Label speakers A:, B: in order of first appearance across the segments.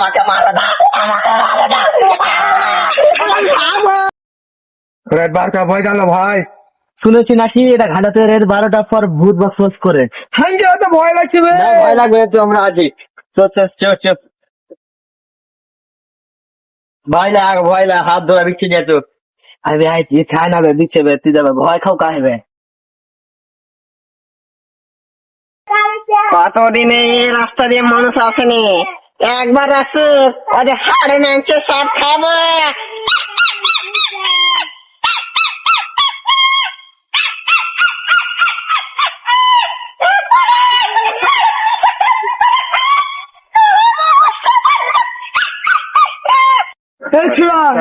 A: আমাকে মারো না, আমাকে মারো না।
B: রাত 12টা ভয় গেল ভাই।
C: শুনেছি নাকি এটা ঘাটাতে রাত 12টার পর ভূত বসবাস করে।
B: হ্যাঁ তো ভয় লাগছে বে।
C: ভয় লাগবে তো আমরা আছি। চল চল চল চল। ভয় লাগ হাত ধরা বিচ্ছে নিয়ে তো। আরে ভাই তুই ছাই না দিচ্ছে বে, তুই যাবে ভয় খাও কাহে বে।
A: কতদিনে এই রাস্তা দিয়ে মানুষ আসেনি, একবার আসে ওদের হাড়ে মাংস সব খাবো।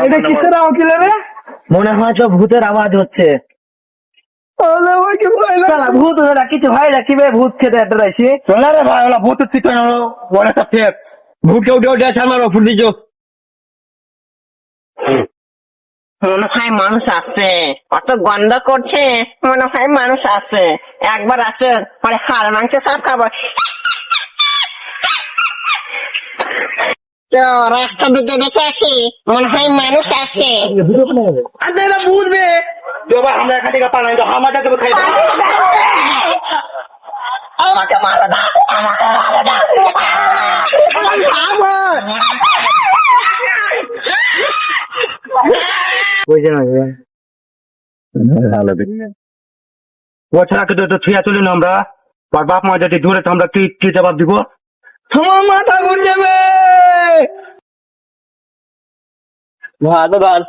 B: এটা কিসের আওয়াজ রে?
C: মনে হয় তো ভূতের আওয়াজ হচ্ছে। শালা ভূত ওরা কিছু হয় না কি বে, ভূত খেতে একটা যাইছি।
B: চলে রে ভাই, ওলা ভূত ঠিক না, বড় একটা ফেক। ভূত কেউ কেউ যায় আমার ফুট দিছো।
A: মনে হয় মানুষ আসছে, কত গন্ধ করছে, মনে হয় মানুষ আসছে। একবার আসে পরে হাড় মাংস সব খাবো। তো রাস্তা দিকে দেখে আসি, মনে হয় মানুষ আসছে।
B: আরে এটা ভূত বে। তো ভাই আমরা এখান থেকে পালাই তো আমার কাছে খাই।
A: আমাকে মারো না, আমাকে মারো না।
B: ও ছাড়া কিন্তু তো ঠিক চলি না আমরা। আর বাপ মা যদি দূরে তো আমরা কি কি জবাব দিব?
C: তোমার মাথা ঘুরছে বে। ভালো গাছ।